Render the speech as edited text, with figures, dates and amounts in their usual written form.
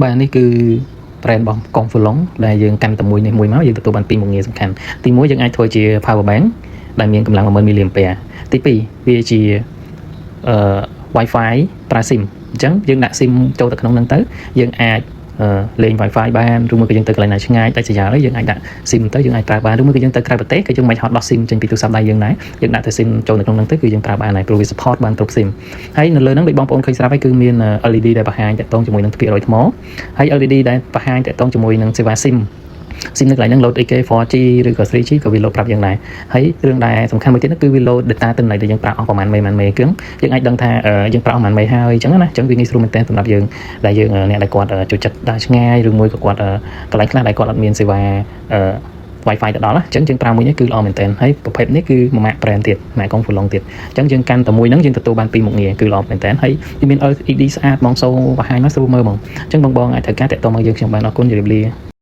បាទនេះគឺ brand របស់ Conflong ដែលយើងកាន់តែមួយនេះមួយមកយើងទទួលបានពីរមុខងារសំខាន់ទី1យើងអាចធ្វើជា power bank ដែលមានកម្លាំង 10000 mAh ទី2វាជាWi-Fi ប្រើ SIM អញ្ចឹងយើងដាក់ SIM ចូលទៅក្នុងហ្នឹងទៅយើងអាចលេង Wi-Fi បានឬមួយក៏យើងទៅកន្លែងណាឆ្ងាយដាច់ស្រយាលយើងអាចដាក់ SIM ទៅយើងអាចប្រើបានឬមួយក៏យើងទៅក្រៅប្រទេសក៏យើងមិនហត់ដោះ SIM ចេញពីទូរស័ព្ទដៃយើងដែរយើងដាក់ទៅ SIM ចូលនៅក្នុងហ្នឹងទៅគឺយើងប្រើបានហើយព្រោះវា support បានគ្រប់ SIM ហើយនៅលើហ្នឹងដូចបងប្អូនឃើញស្រាប់ហើយគឺមាន LED ដែលបង្ហាញតាក់ទងជាមួយនឹងភាគរយថ្មហើយ LED ដែលបង្ហាញតាក់ទងជាមួយនឹងសេវា SIM នៅកន្លែងហ្នឹង load AK 4G ឬក៏ 3G ក៏វា load ប្រាប់យើងដែរហើយរឿងដែលសំខាន់មួយទៀតគឺវា load data ទិន្នន័យដែលយើងប្រើអស់ប្រហែលមេគឺយើងអាចដឹងថាយើងប្រើអស់ប្រហែលមេហើយអញ្ចឹងណាអញ្ចឹងវាងាយស្រួលមែនទែនសម្រាប់យើងដែលយើងអ្នកដែលគាត់ចូលចិត្តដើរឆ្ងាយឬមួយក៏គាត់កន្លែងខ្លះដែលគាត់អត់មានសេវា Wi-Fi ទៅដល់អញ្ចឹងយើងប្រើមួយនេះគឺល្អមែនទែនហើយប្រភេទនេះគឺមួយម៉ាក brand ទៀតម៉ាក Conflong ទៀតអញ្ចឹងយើងកាន់តែមួយហ្នឹងយើងទទួលបានពីរមុខងារគឺល្អមែនទែនហើយវាមាន LED ស្អាតហ្មងសូបង្ហាញមកស្រួលមើលហ្មងអញ្ចឹងបងអាចធ្វើការតាក់ទងមកយើងខ្ញុំបានអរគុណជម្រាបលា